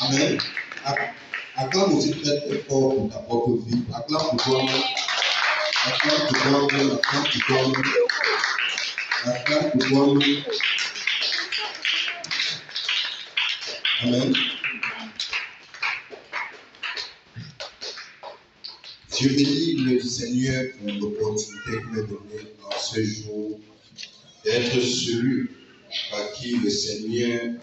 Amen. Acclame aussi très très fort pour ta propre vie. Acclame pour toi-même. Acclame pour toi-même. Acclame pour toi-même. Acclame pour toi-même. Amen. Je bénis le Seigneur pour l'opportunité qu'il m'a donnée en ce jour d'être celui par qui le Seigneur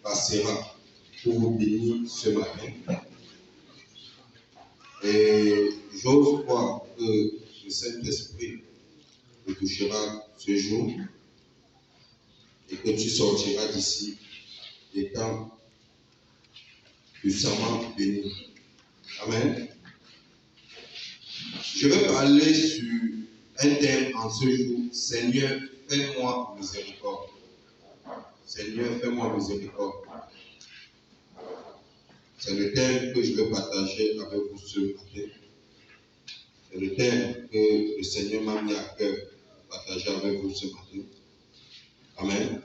passera pour vous bénir ce matin. Et j'ose croire que le Saint-Esprit te touchera ce jour et que tu sortiras d'ici étant puissamment béni. Amen. Je vais parler sur un thème en ce jour. Seigneur, fais-moi miséricorde. Seigneur, fais-moi miséricorde. C'est le thème que je vais partager avec vous ce matin. C'est le thème que le Seigneur m'a mis à cœur de partager avec vous ce matin. Amen.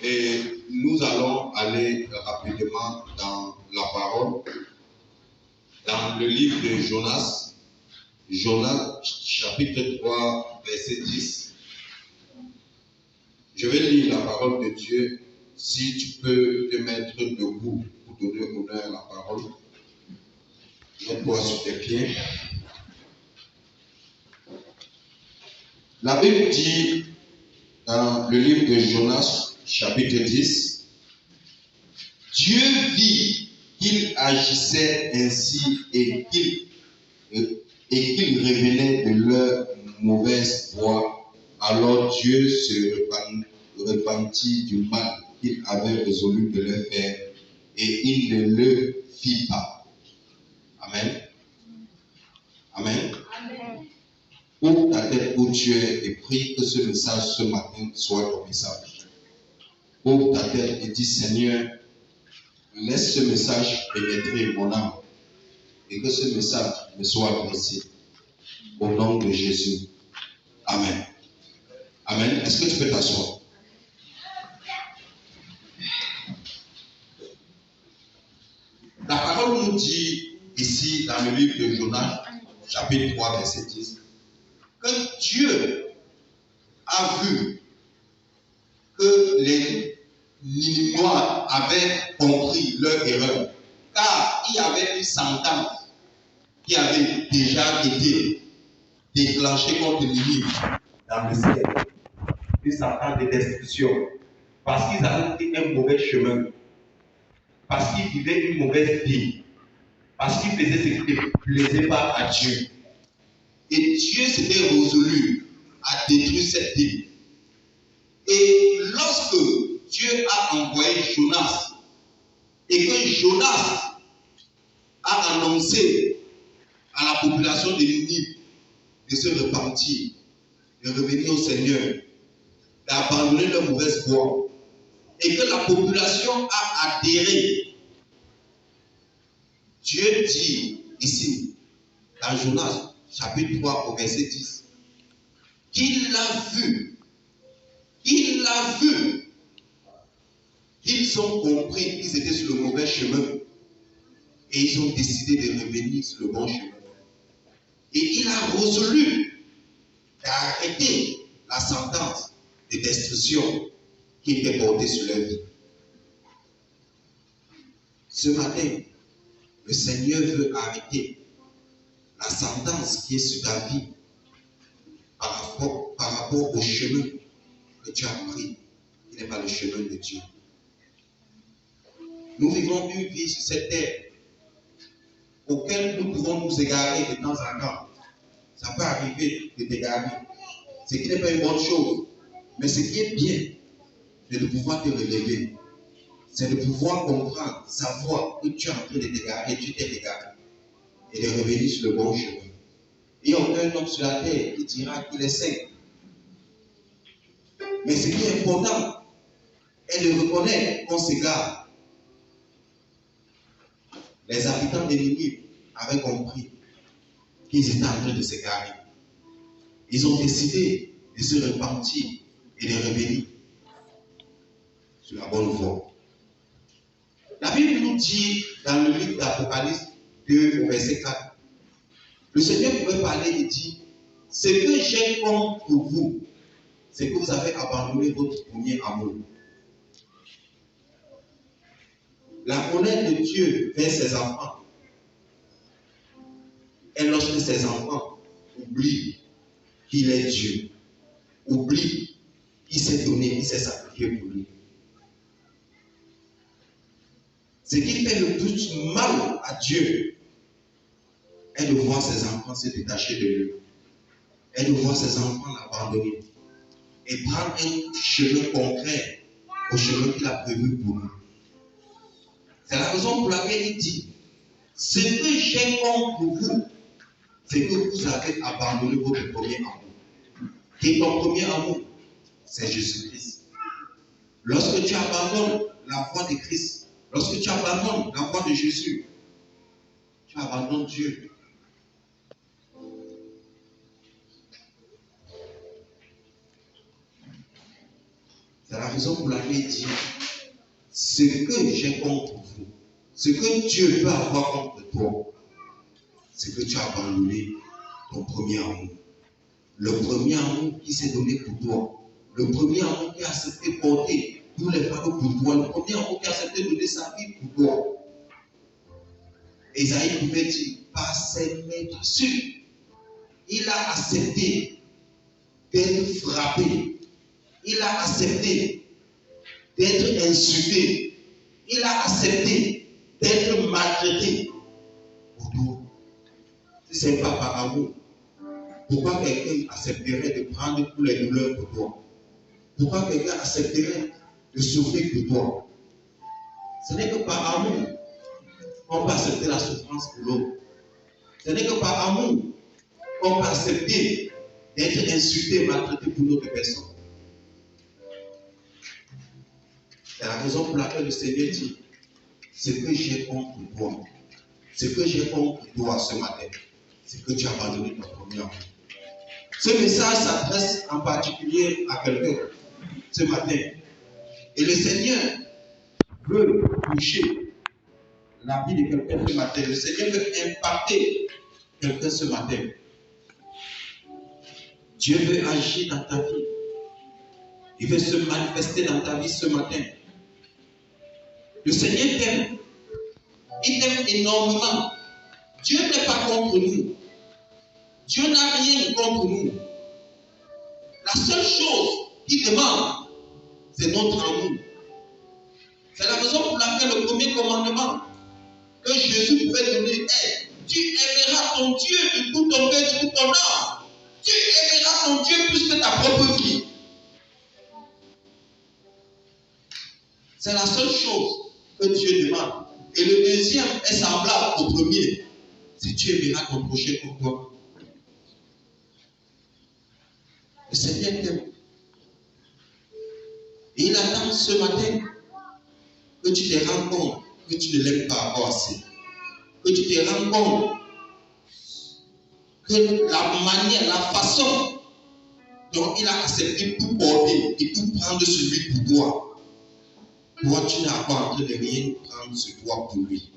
Et nous allons aller rapidement dans la parole, dans le livre de Jonas. Jonas, chapitre 3, verset 10. Je vais lire la parole de Dieu. Si tu peux te mettre debout pour donner honneur à la parole, mets-toi sur tes pieds. La Bible dit dans le livre de Jonas, chapitre 10, Dieu vit qu'il agissait ainsi et qu'il revenait de leur mauvaise voie. Alors Dieu se repentit du mal qu'il avait résolu de leur faire et il ne le fit pas. Amen. Amen. Ouvre ta tête où tu es et prie que ce message ce matin soit ton message. Ouvre ta tête et dis Seigneur, laisse ce message pénétrer mon âme et que ce message me soit adressé. Au nom de Jésus. Amen. Amen. Est-ce que tu peux t'asseoir? La parole nous dit ici dans le livre de Jonas, chapitre 3, verset 10, que Dieu a vu que les Ninivois avaient compris leur erreur, car il y avait une sentence qui avait déjà été déclenchée contre Ninive dans le ciel, une sentence de destruction, parce qu'ils avaient pris un mauvais chemin, parce qu'ils vivaient une mauvaise vie, parce qu'ils faisaient ce qui ne plaisait pas à Dieu. Et Dieu s'était résolu à détruire cette ville. Et lorsque Dieu a envoyé Jonas, et que Jonas a annoncé à la population de Ninive de se repentir, de revenir au Seigneur, d'abandonner leur mauvaise voie, et que la population a adhéré, Dieu dit ici, dans Jonas, chapitre 3, au verset 10, qu'il l'a vu, ils ont compris qu'ils étaient sur le mauvais chemin et ils ont décidé de revenir sur le bon chemin. Et il a résolu d'arrêter la sentence de destruction qui était portée sur leur vie. Ce matin, le Seigneur veut arrêter la sentence qui est sur ta vie par rapport au chemin que tu as pris, qui n'est pas le chemin de Dieu. Nous vivons une vie sur cette terre auquel nous pouvons nous égarer de temps en temps. Ça peut arriver de t'égarer. Ce qui n'est pas une bonne chose. Mais ce qui est bien, c'est de pouvoir te relever. C'est de pouvoir comprendre, savoir que tu es en train de t'égarer, tu t'es égaré. Et de revenir sur le bon chemin. Il n'y a aucun homme sur la terre qui dira qu'il est saint. Mais ce qui est important est de reconnaître qu'on s'égare. Les habitants de Ninive avaient compris qu'ils étaient en train de s'égarer. Ils ont décidé de se repentir et de revenir sur la bonne voie. La nous dit dans le livre d'Apocalypse 2 au verset 4, le Seigneur pourrait parler et dire, ce que j'ai contre vous, c'est que vous avez abandonné votre premier amour. La colère de Dieu vers ses enfants est lorsque ses enfants oublient qu'il est Dieu, oublient qu'il s'est donné, qu'il s'est sacrifié pour lui. Ce qui fait le plus mal à Dieu est de voir ses enfants se détacher de lui, est de voir ses enfants l'abandonner et prendre un chemin concret au chemin qu'il a prévu pour nous. C'est la raison pour laquelle il dit, ce que j'ai contre vous, c'est que vous avez abandonné votre premier amour. Et ton premier amour, c'est Jésus-Christ. Lorsque tu abandonnes la voie de Christ, lorsque tu abandonnes la voie de Jésus, tu abandonnes Dieu. C'est la raison pour laquelle il dit, ce que j'ai contre vous, ce que Dieu peut avoir contre toi, c'est que tu as abandonné ton premier amour. Le premier amour qui s'est donné pour toi. Le premier amour qui a accepté porter tous les fardeaux pour toi. Le premier amour qui a accepté donner sa vie pour toi. Esaïe pouvait dire, par ses mains dessus, il a accepté d'être frappé. Il a accepté d'être insulté. Il a accepté d'être maltraité pour toi. Si ce n'est pas par amour, pourquoi quelqu'un accepterait de prendre toutes les douleurs pour toi? Pourquoi quelqu'un accepterait de souffrir pour toi? Ce n'est que par amour qu'on peut accepter la souffrance pour l'autre. Ce n'est que par amour qu'on peut accepter d'être insulté, maltraité pour l'autre personne. C'est la raison pour laquelle le Seigneur dit, ce que j'ai contre toi, ce que j'ai contre toi ce matin, c'est que tu as abandonné ton premier amour. Ce message s'adresse en particulier à quelqu'un ce matin. Et le Seigneur veut toucher la vie de quelqu'un ce matin. Le Seigneur veut impacter quelqu'un ce matin. Dieu veut agir dans ta vie. Il veut se manifester dans ta vie ce matin. Le Seigneur t'aime. Il t'aime énormément. Dieu n'est pas contre nous. Dieu n'a rien contre nous. La seule chose qu'il demande, c'est notre amour. C'est la raison pour laquelle le premier commandement que Jésus pouvait donner est, tu aimeras ton Dieu de tout ton cœur, de toute ton âme. Tu aimeras ton Dieu plus que ta propre vie. C'est la seule chose que Dieu demande. Et le deuxième est semblable au premier. Si tu aimeras ton prochain comme toi. Le Seigneur t'aime. Et il attend ce matin que tu te rends compte que tu ne l'aimes pas encore assez. Que tu te rends compte que la manière, la façon dont il a accepté tout porter et tout prendre sur lui pour toi, toi tu n'es pas en train de rien prendre sur toi pour lui.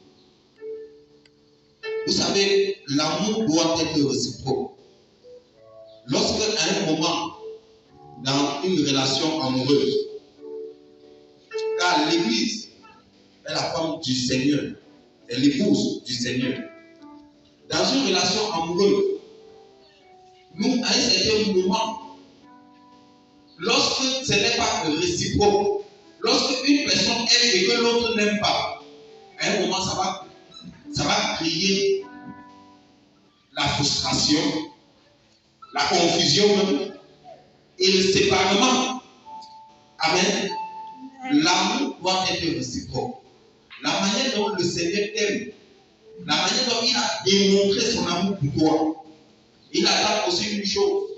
Vous savez, l'amour doit être réciproque. Lorsque à un moment, dans une relation amoureuse, car l'Église est la femme du Seigneur, est l'épouse du Seigneur. Dans une relation amoureuse, nous, à un certain moment, lorsque ce n'est pas réciproque, lorsque une personne aime et que l'autre n'aime pas, à un moment, ça va créer la frustration, la confusion même, et le séparement. Amen. L'amour doit être réciproque. La manière dont le Seigneur t'aime, la manière dont il a démontré son amour pour toi, il attend aussi une chose,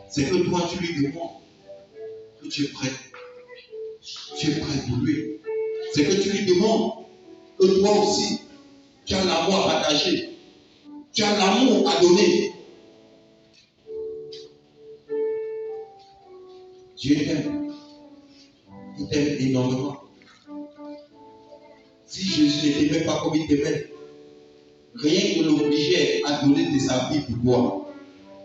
c'est que toi tu lui demandes que tu es prêt. Tu es prêt pour lui. C'est que tu lui demandes que toi aussi, tu as l'amour à partager. Tu as l'amour à donner. Dieu t'aime. Il t'aime énormément. Si Jésus ne t'aimait pas comme il t'aimait, rien ne l'obligeait à donner de sa vie pour toi.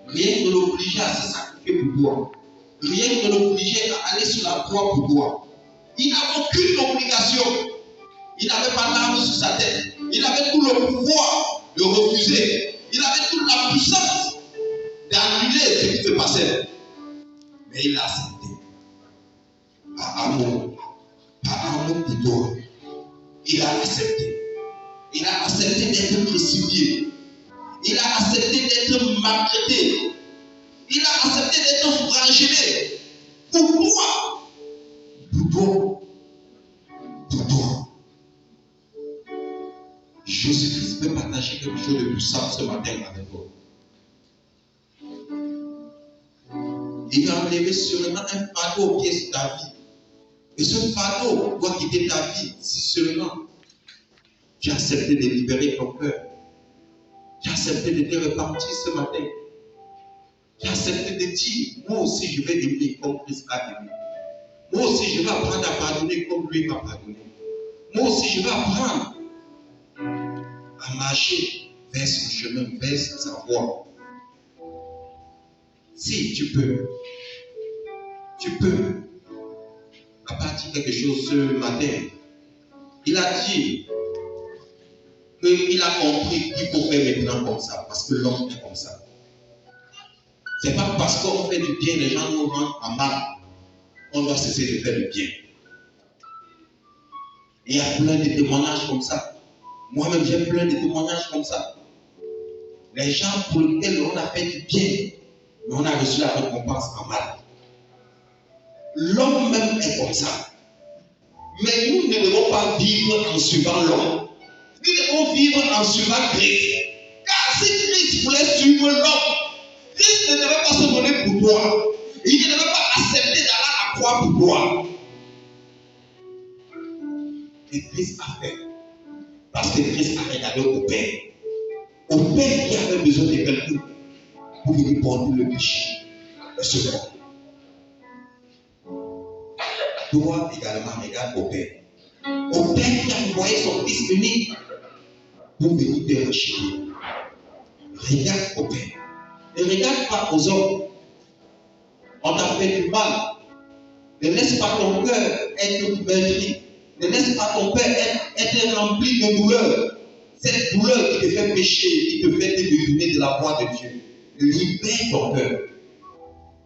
Rien ne l'obligeait à se sacrifier pour toi. Rien ne l'obligeait à aller sur la croix pour toi. Il n'avait aucune obligation. Il n'avait pas d'arme sur sa tête. Il avait tout le pouvoir de refuser. Il avait toute la puissance d'annuler ce qui se passait. Mais il a accepté. Par amour pour toi. Il a accepté. Il a accepté d'être crucifié. Il a accepté d'être maltraité. Il a accepté d'être flagellé. Pour toi. Pour toi. Pour toi. Jésus-Christ peut partager quelque chose de puissant ce matin avec toi. Il va enlever seulement un fardeau qui est sur ta vie. Et ce fardeau doit quitter ta vie si seulement tu as accepté de libérer ton cœur. Tu as accepté de te repentir ce matin. Tu as accepté de dire, moi aussi je vais aimer comme Christ a aimé. Moi aussi je vais apprendre à pardonner comme lui m'a pardonné. Moi aussi je vais apprendre à marcher vers son chemin, vers sa voie. Si tu peux à partir de quelque chose ce matin. Il a dit qu'il a compris qu'il faut faire maintenant comme ça, parce que l'homme est comme ça. C'est pas parce qu'on fait du bien, les gens nous rendent en mal, on doit cesser de faire du bien. Et il y a plein de témoignages comme ça. Moi-même, j'ai plein de témoignages comme ça. Les gens pour lesquels on a fait du bien, mais on a reçu la récompense en mal. L'homme même est comme ça. Mais nous ne devons pas vivre en suivant l'homme. Nous devons vivre en suivant Christ. Car si Christ voulait suivre l'homme, Christ ne devait pas se donner pour toi. Il ne devait pas accepter d'aller à la croix pour toi. Et Christ a fait. Parce que Christ a regardé au Père. Au Père qui avait besoin de quelqu'un pour venir porter le péché. Et ce corps. Toi également, regarde au Père. Au Père qui a envoyé son Fils unique pour venir te racheter. Regarde au Père. Ne regarde pas aux hommes. On t'a fait du mal. Ne laisse pas ton cœur être meurtri. Ne laisse pas ton cœur être rempli de douleur. Cette douleur qui te fait pécher, qui te fait te détourner de la voie de Dieu. Libère ton cœur.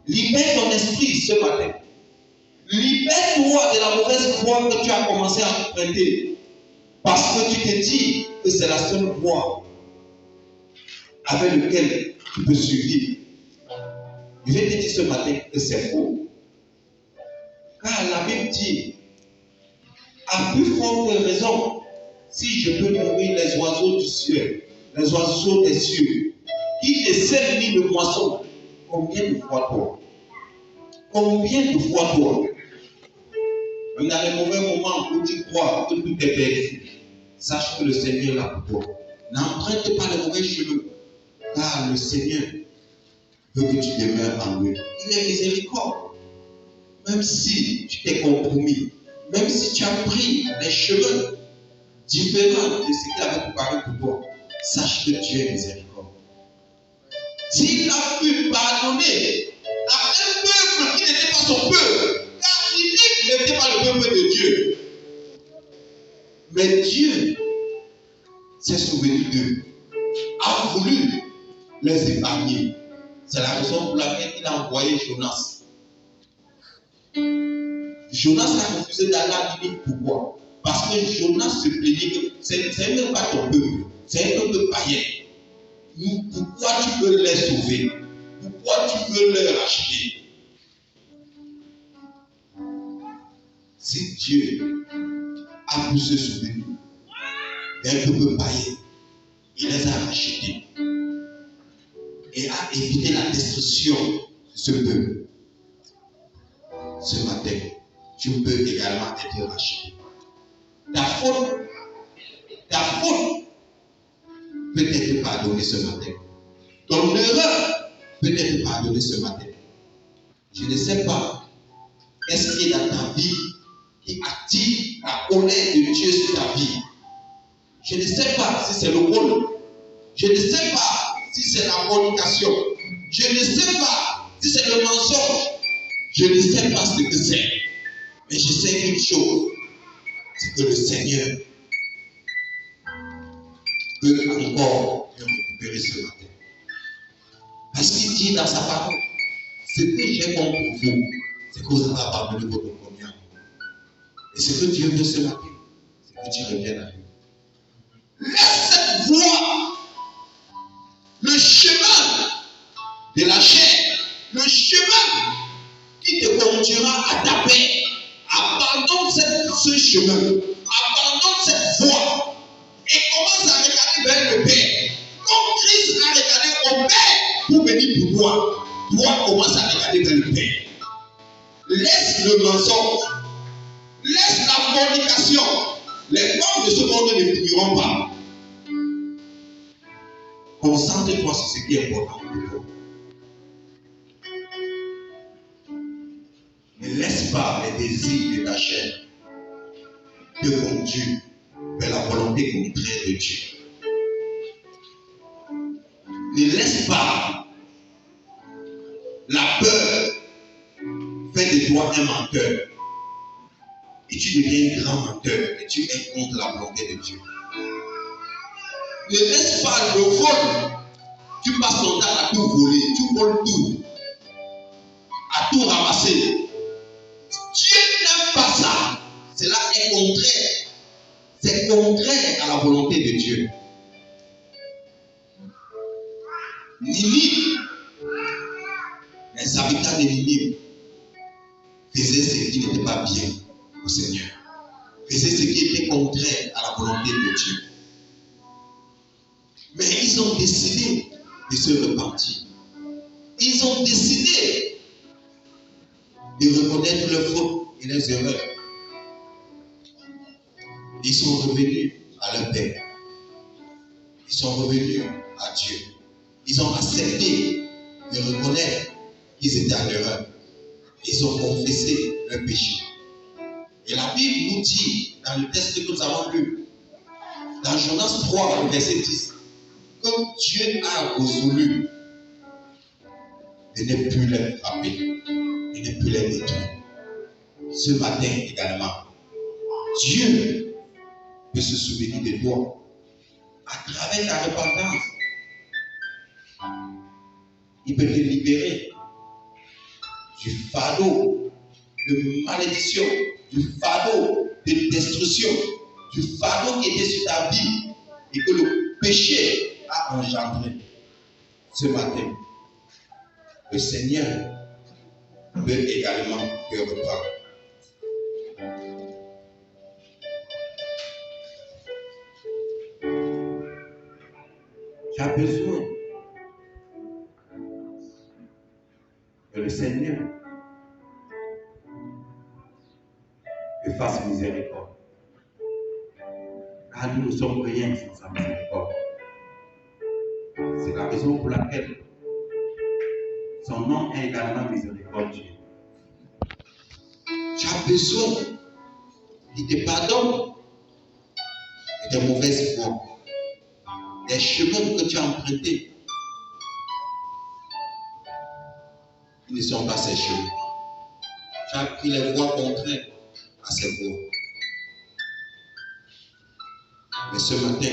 Libère ton esprit ce matin. Libère-toi de la mauvaise voie que tu as commencé à emprunter. Parce que tu te dis que c'est la seule voie avec laquelle tu peux survivre. Je vais te dire ce matin que c'est faux. Car la Bible dit, à plus forte raison, si je peux nourrir les oiseaux du ciel, les oiseaux des cieux, qui ne sèment ni le moisson, combien de fois toi? Combien de fois toi? Même dans les mauvais moments où tu crois que tout est perdu, sache que le Seigneur est là pour toi. N'emprunte pas les mauvais chemins, car le Seigneur veut que tu demeures en lui. Il est miséricorde. Même si tu t'es compromis, même si tu as pris des chemins différents de ce qu'il avait préparé pour toi, sache que Dieu est miséricorde. S'il a pu pardonner à un peuple qui n'était pas son peuple, car il n'était pas le peuple de Dieu, mais Dieu s'est souvenu d'eux, a voulu les épargner. C'est la raison pour laquelle il a envoyé Jonas. Jonas a refusé d'aller à Ninive. Pourquoi? Parce que Jonas se plaignait que c'est même pas ton peuple, c'est un peuple païen. Pourquoi tu veux les sauver? Pourquoi tu veux les racheter? Si Dieu a pu se souvenir d'un peuple païen, il les a rachetés et a évité la destruction de ce peuple. Ce matin, tu peux également être racheté. Ta faute peut être pardonnée ce matin. Ton erreur peut être pardonnée ce matin. Je ne sais pas qu'est-ce qui est dans ta vie qui attire la colère de Dieu sur ta vie. Je ne sais pas si c'est le vol. Je ne sais pas si c'est la fornication. Je ne sais pas si c'est le mensonge. Je ne sais pas ce que c'est. Mais je sais une chose, c'est que le Seigneur peut encore me récupérer ce matin. Parce qu'il dit dans sa parole, ce que j'ai contre vous, c'est que vous avez abandonné votre premier amour. Et ce que Dieu veut ce matin, c'est que tu reviennes à lui. Laisse cette voie, le chemin de la chair, le chemin qui te conduira à ta paix. Abandonne ce chemin, abandonne cette voie et commence à regarder vers le Père. Comme Christ a regardé au Père pour venir pour toi, toi commence à regarder vers le Père. Laisse le mensonge, laisse la fornication. Les femmes de ce monde ne finiront pas. Concentre-toi sur ce qui est important pour toi. Ne laisse pas les désirs de ta chair te conduire vers la volonté contraire de Dieu. Ne laisse pas la peur faire de toi un menteur. Et tu deviens un grand menteur et tu es contre la volonté de Dieu. Ne laisse pas le vol. Tu passes ton temps à tout voler, tu voles tout, à tout ramasser. Dieu n'aime pas ça. Cela est contraire. C'est contraire à la volonté de Dieu. Ninive, les habitants de Ninive faisaient ce qui n'était pas bien au Seigneur. Faisaient ce qui était contraire à la volonté de Dieu. Mais ils ont décidé de se repentir. Ils ont décidé de reconnaître leurs fautes et leurs erreurs. Ils sont revenus à leur Père. Ils sont revenus à Dieu. Ils ont accepté de reconnaître qu'ils étaient en erreur. Ils ont confessé leur péché. Et la Bible nous dit, dans le texte que nous avons lu, dans Jonas 3, verset 10, que Dieu a résolu de ne plus les frapper, de ne plus les détruire. Ce matin également, Dieu peut se souvenir de toi à travers ta repentance. Il peut te libérer du fardeau de malédiction, du fardeau de destruction, du fardeau qui était sur ta vie et que le péché a engendré. Ce matin, le Seigneur peut également te reprendre. Tu as besoin que le Seigneur te fasse miséricorde. Car nous ne sommes rien sans sa miséricorde. C'est la raison pour laquelle son nom est également miséricordieux. Tu as besoin qu'il te pardonne de tes mauvaises voies, des chemins que tu as empruntés. Ils ne sont pas ces chemins. Tu as pris les voies contraires à ces voies. Mais ce matin,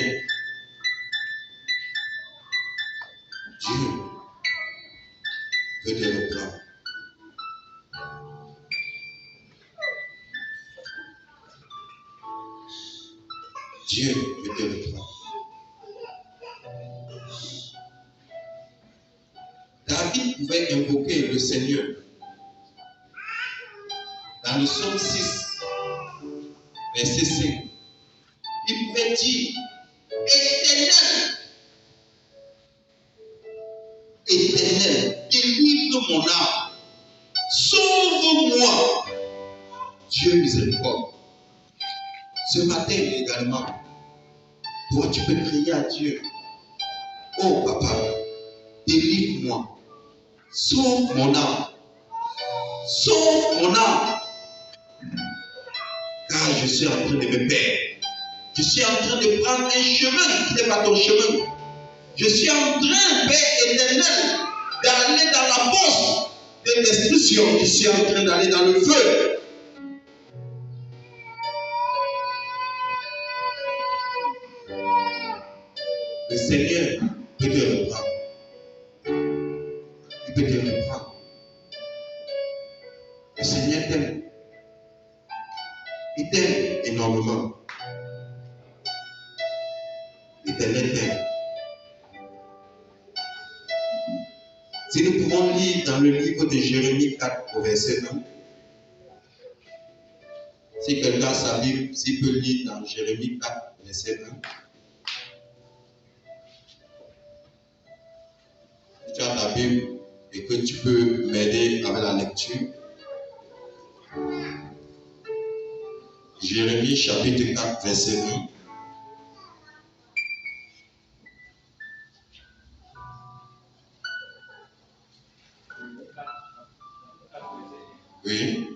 Dieu veut te reprendre. Dieu veut te reprendre. David pouvait invoquer le Seigneur dans le psaume 6, verset 5. Il pouvait dire, Éternel, Éternel, délivre mon âme, sauve-moi, Dieu miséricorde. Ce matin également, toi tu peux crier à Dieu, oh papa, délivre-moi, sauve mon âme, sauve mon âme. je suis en train de me perdre. Je suis en train de prendre un chemin qui n'est pas ton chemin. Je suis en train, Père éternel, d'aller dans la fosse de destruction. Je suis en train d'aller dans le feu. Le Seigneur peut te reprendre. Il peut te reprendre. Le Seigneur t'aime. Il t'aime énormément. L'Éternel t'aime. Si nous pouvons lire dans le livre de Jérémie 4 au verset 1, si quelqu'un a sa Bible, s'il peut lire dans Jérémie 4 verset 1. Si tu as ta Bible et que tu peux m'aider avec la lecture. Jérémie chapitre 4 verset 1. Oui.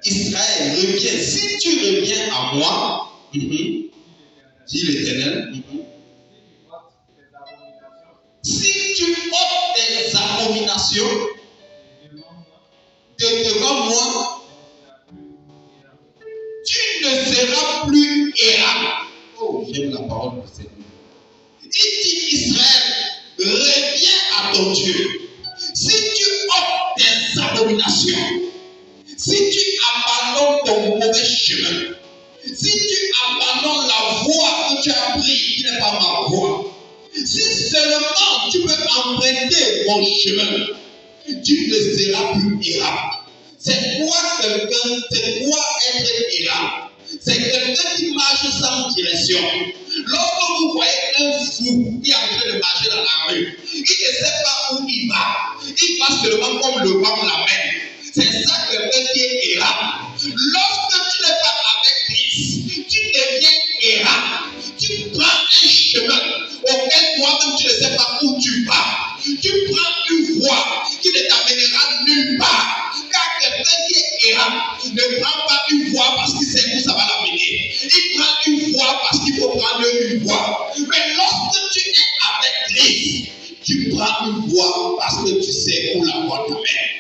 Israël, reviens. Si tu reviens à moi, dit l'Éternel, si tu ôtes tes abominations de devant moi, tu ne seras plus errant. Oh, j'aime la parole du Seigneur. Il dit Israël, reviens à ton Dieu. Si tu ôtes tes abominations, si tu abandonnes ton mauvais chemin, si tu abandonnes la voie que tu as prise, qui n'est pas ma voie, si seulement tu peux emprunter mon chemin, tu ne seras plus errant. C'est quoi quelqu'un, c'est quoi être errant? C'est quelqu'un qui marche sans direction. Lorsque vous voyez un fou qui est en train de marcher dans la rue, il ne sait pas où il va. Il va seulement comme le vent l'amène. C'est ça quelqu'un qui est errant. Lorsque tu n'es pas avec Christ, tu deviens errant. Tu prends un chemin auquel toi-même tu ne sais pas où tu vas. Tu prends une voie qui ne t'amènera nulle part. Car quelqu'un qui est errant ne prend pas une voie parce qu'il sait où ça va l'amener. Il prend une voie parce qu'il faut prendre une voie. Mais lorsque tu es avec Christ, tu prends une voie parce que tu sais où la voie t'amène.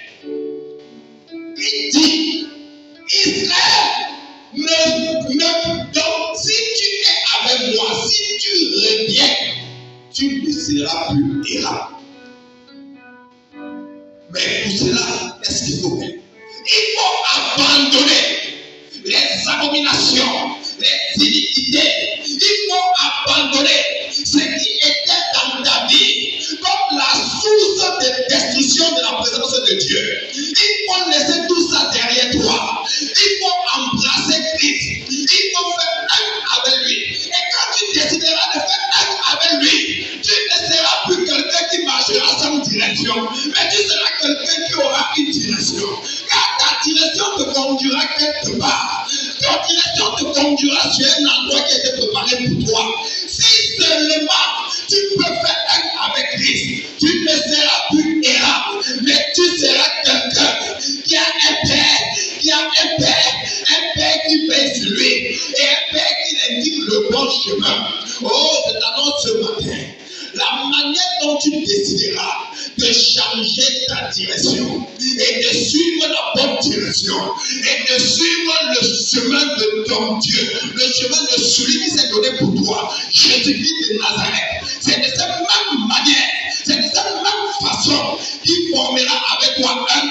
Il dit, Israël, donc si tu es avec moi, si tu reviens, tu ne seras plus errant. Mais pour cela, qu'est-ce qu'il faut faire? Il faut abandonner les abominations, les iniquités. Il faut abandonner ce qui était dans ta vie comme la source de destruction de la présence de Dieu. Il faut laisser tout ça derrière toi. Il faut embrasser Christ. Il faut faire un avec lui. Et quand tu décideras de faire un avec lui, tu ne seras plus quelqu'un qui marchera sans direction, mais tu seras quelqu'un qui aura une direction. Car ta direction te conduira quelque part. Ta direction te conduira sur un endroit qui a été préparé pour toi. Si seulement tu peux faire un avec Christ, tu ne seras plus errant, mais tu seras quelqu'un qui a un père qui veille sur lui, et un père qui indique le bon chemin. Oh, je t'annonce ce matin, la manière dont tu décideras de changer ta direction et de suivre la bonne direction et de suivre le chemin de ton Dieu, le chemin de celui qui s'est donné pour toi, Jésus-Christ de Nazareth. C'est de cette même manière, c'est de cette même façon qu'il formera avec toi un,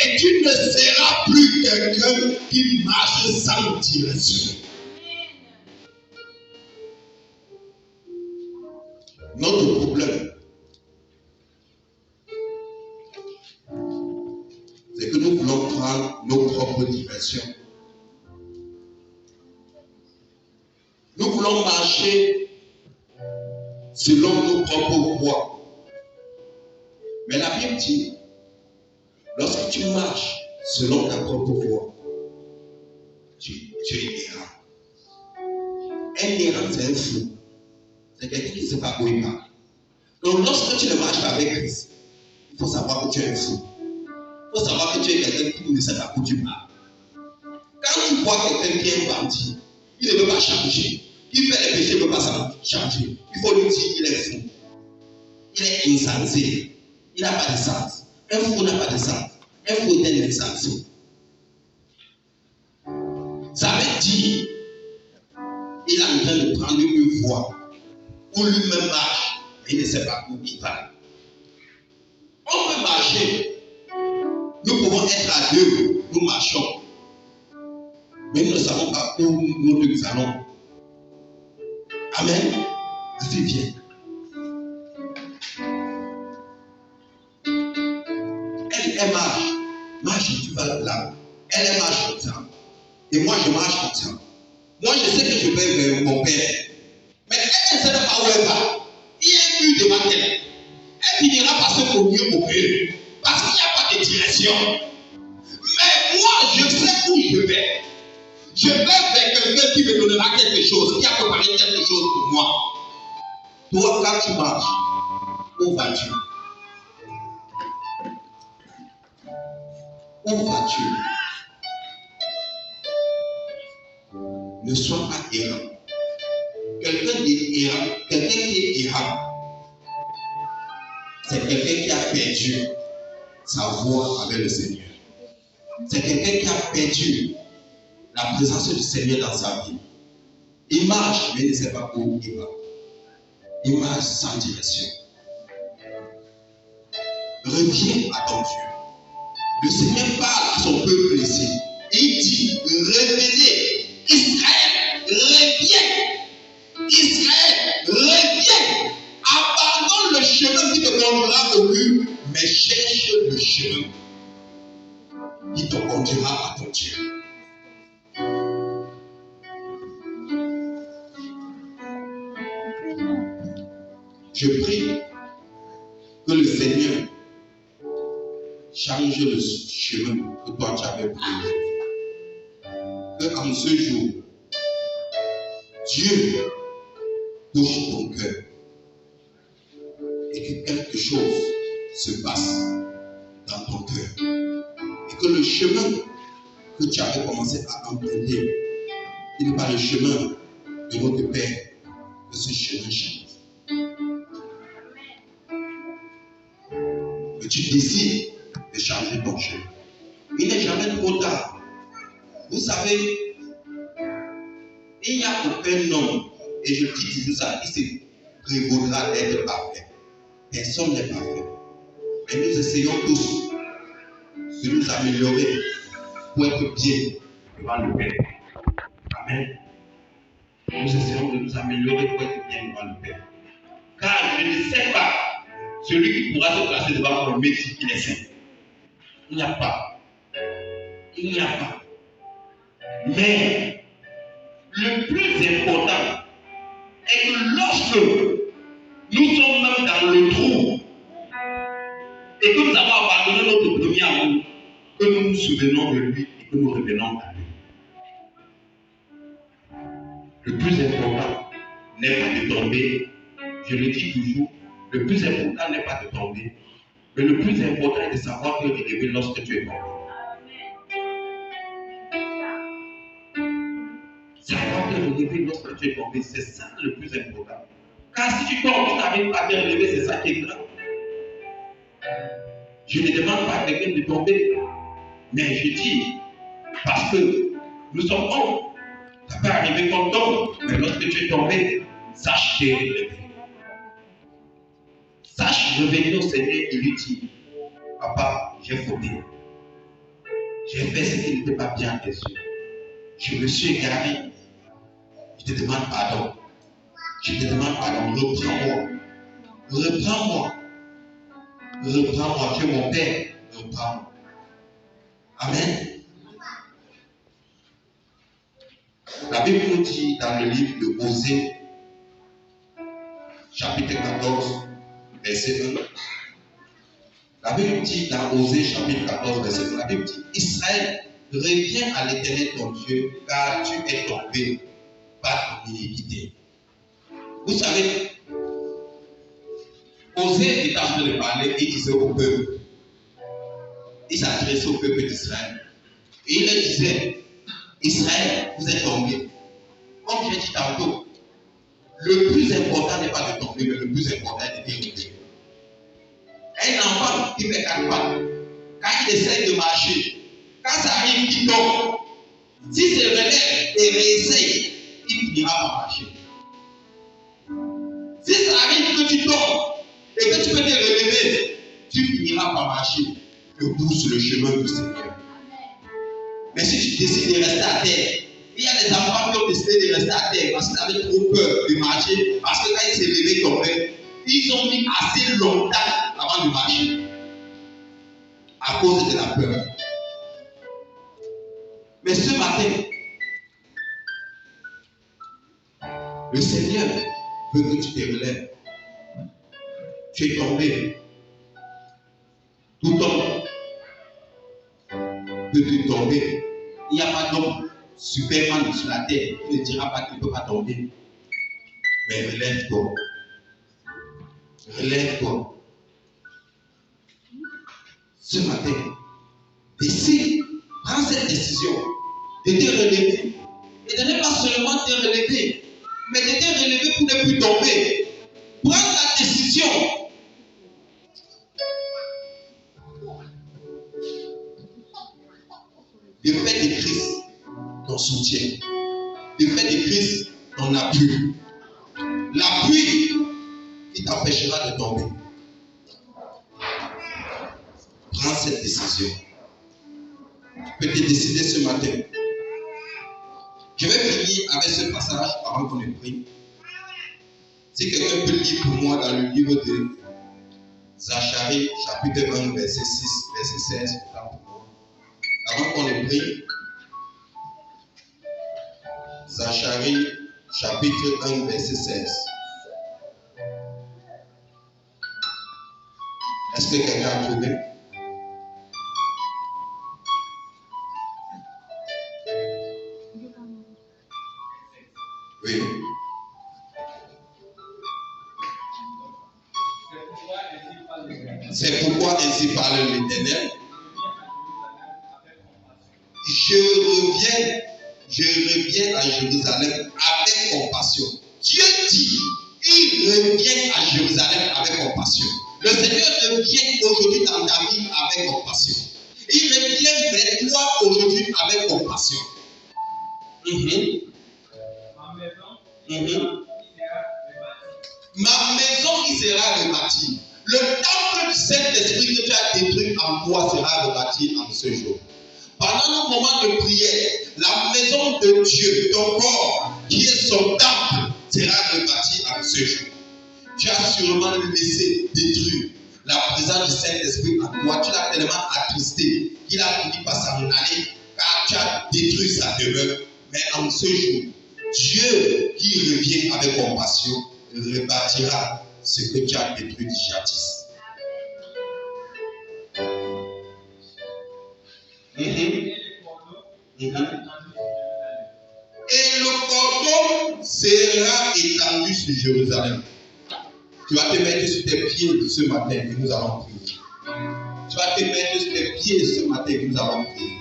et tu ne seras plus quelqu'un qui marche sans direction. Notre problème, c'est que nous voulons prendre nos propres directions. Nous voulons marcher selon nos propres voies. Mais la Bible dit, lorsque tu marches selon ta propre voie, tu es errant. Un errant, c'est un fou. C'est quelqu'un qui ne sait pas où il va. Donc lorsque tu ne marches pas avec Christ, il faut savoir que tu es un fou. Il faut savoir que tu es quelqu'un qui ne sait pas où tu pars. Quand tu vois quelqu'un qui est un bandit, il ne veut pas changer. Il fait les péchés, il ne veut pas changer. Il faut lui dire qu'il est fou. Il est insensé. Il n'a pas de sens. Un fou n'a pas de sens. Un fou est un insensé. Ça veut dire qu'il est en train de prendre une voie où lui-même marche et il ne sait pas où il va. On peut marcher. Nous pouvons être à deux. Nous marchons. Mais nous ne savons pas où nous allons. Amen. La fille vient. Elle marche. Marche, tu vas là. Elle marche comme ça. Et moi, je marche comme ça. Moi, je sais que je vais vers mon père. Mais elle ne sait pas où elle va. Il y a un mur devant elle. Elle finira par se conduire au mur. Parce qu'il n'y a pas de direction. Mais moi, je sais où je vais. Je vais vers quelqu'un qui me donnera quelque chose, qui a préparé quelque chose pour moi. Toi, quand tu marches, où vas-tu? Où vas-tu? Ne sois pas errant. Quelqu'un qui est errant, c'est quelqu'un qui a perdu sa voie avec le Seigneur. C'est quelqu'un qui a perdu la présence du Seigneur dans sa vie. Il marche, mais il ne sait pas où il va. Il marche sans direction. Reviens à ton Dieu. Le Seigneur parle à son peuple ici. Il dit, revenez, Israël, reviens. Israël, reviens. Abandonne le chemin qui te conduira au mur, mais cherche le chemin qui te conduira à ton Dieu. Je prie que le Seigneur change le chemin que toi tu avais pris. Que en ce jour, Dieu touche ton cœur et que quelque chose se passe dans ton cœur. Et que le chemin que tu avais commencé à emprunter, il n'est pas le chemin de notre Père, que ce chemin change. Que tu décides de changer ton chemin. Il n'est jamais trop tard. Vous savez, il n'y a aucun homme, et je dis toujours ça, qui se prévaudra d'être parfait. Personne n'est parfait. Mais nous essayons tous de nous améliorer pour être bien devant le Père. Amen. Nous essayons de nous améliorer pour être bien devant le Père. Car je ne sais pas celui qui pourra se placer devant mon métier qu'il est saint. Il n'y a pas. Il n'y a pas. Mais le plus important est que lorsque nous sommes même dans le trou et que nous avons abandonné notre premier amour, que nous nous souvenons de lui et que nous revenons à lui. Le plus important n'est pas de tomber. Je le dis toujours, le plus important n'est pas de tomber, mais le plus important est de savoir te relever lorsque tu es tombé. Savoir te relever lorsque tu es tombé, c'est ça le plus important. Car si tu tombes, tu n'arrives pas à te relever, c'est ça qui est grave. Je ne demande pas à quelqu'un de tomber, mais je dis, parce que nous sommes hommes, ça peut arriver qu'on tombe, mais lorsque tu es tombé, sache t'es relevé. Sache revenir au Seigneur et lui dire, papa, j'ai fauté. J'ai fait ce qui n'était pas bien à tes yeux. Je me suis égaré. Je te demande pardon. Je te demande pardon. Reprends-moi. Reprends-moi. Reprends-moi. Tu es mon Père. Reprends-moi. Amen. La Bible nous dit dans le livre de Osée, chapitre 14, verset 1. La Bible dit dans Osée, chapitre 14, verset 1, la Bible dit, Israël, reviens à l'Éternel ton Dieu, car tu es tombé par ton iniquité. Vous savez, Osée était en train de parler et il disait au peuple. Il s'adressait au peuple d'Israël. Et il leur disait, Israël, vous êtes tombés. Comme j'ai dit tantôt, le plus important n'est pas de tomber, mais le plus important est de relever. Un enfant qui fait 4 pas, quand il essaie de marcher, quand ça arrive qu'il tombe, s'il se relève et réessaye, il finira par marcher. Si ça arrive que tu tombes et que tu peux te relever, tu finiras par marcher debout sur le chemin du Seigneur. Mais si tu décides de rester à terre, il y a des enfants qui ont décidé de rester à terre parce qu'ils avaient trop peur de marcher, parce que quand ils s'est levé, tombaient, ils ont mis assez longtemps avant de marcher à cause de la peur. Mais ce matin, le Seigneur veut que tu te relèves. Tu es tombé. Tout homme peut tomber. Il n'y a pas d'homme Superman sur la terre qui ne dira pas qu'il ne peut pas tomber. Mais relève-toi. Relève-toi. Ce matin, décide, prends cette décision de te relever. Et de ne pas seulement te relever, mais de te relever pour ne plus tomber. Prends la décision. De faire de Christ ton soutien. De faire de Christ ton appui. L'appui qui t'empêchera de tomber. Prends cette décision. Tu peux te décider ce matin. Je vais finir avec ce passage avant qu'on ne prie. Si quelqu'un peut lire pour moi dans le livre de Zacharie, chapitre 1, verset 6, verset 16, avant qu'on ne prie. Zacharie, chapitre 1, verset 16. Est-ce que quelqu'un a trouvé? Oui. C'est pourquoi ainsi parle l'Éternel. Je reviens à Jérusalem avec compassion. Dieu dit, il revient à Jérusalem avec compassion. Le Seigneur revient aujourd'hui dans ta vie avec compassion. Il revient vers toi aujourd'hui avec compassion. Ma maison qui sera rebâtie. Le temple du Saint-Esprit que tu as détruit en toi sera rebâti en ce jour. Pendant nos moments de prière, la maison de Dieu, ton corps, qui est son temple, sera rebâti en ce jour. Tu as sûrement laissé détruire la présence du Saint-Esprit en toi. Tu l'as tellement attristé qu'il a fini par s'en aller car tu as détruit sa demeure. Mais en ce jour, Dieu qui revient avec compassion rebâtira ce que tu as détruit du jadis. Et le cordon sera étendu sur Jérusalem. Tu vas te mettre sur tes pieds ce matin et nous allons prier. Tu vas te mettre sur tes pieds ce matin et nous allons prier.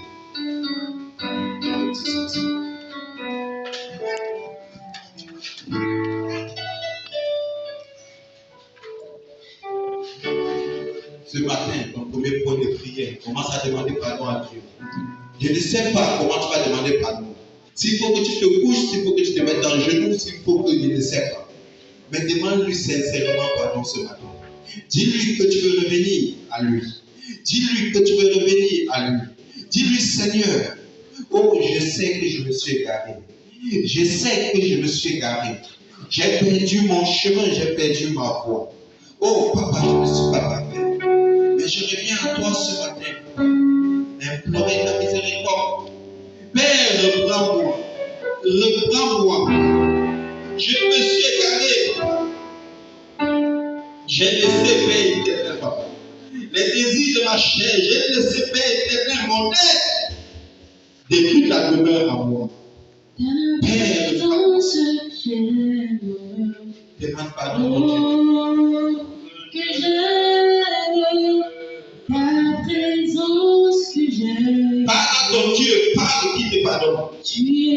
Ce matin, ton premier point de prière, commence à demander pardon à Dieu. Je ne sais pas comment tu vas demander pardon. S'il faut que tu te couches, s'il faut que tu te mettes dans le genou, s'il faut que je ne sais pas. Mais demande-lui sincèrement pardon ce matin. Dis-lui que tu veux revenir à lui. Dis-lui que tu veux revenir à lui. Dis-lui, Seigneur, oh, je sais que je me suis égaré. Je sais que je me suis égaré. J'ai perdu mon chemin, j'ai perdu ma voie. Oh, papa, je ne suis pas parfait. Mais je reviens à toi ce matin. Implorer ta miséricorde. Père, reprends-moi. Reprends-moi. Je me suis égaré. J'ai laissé Père éternel, papa. Les désirs de ma chair, j'ai laissé Père éternel, mon aide. Depuis ta demeure à moi. Père, demande pardon, mon Dieu. Alors, Dieu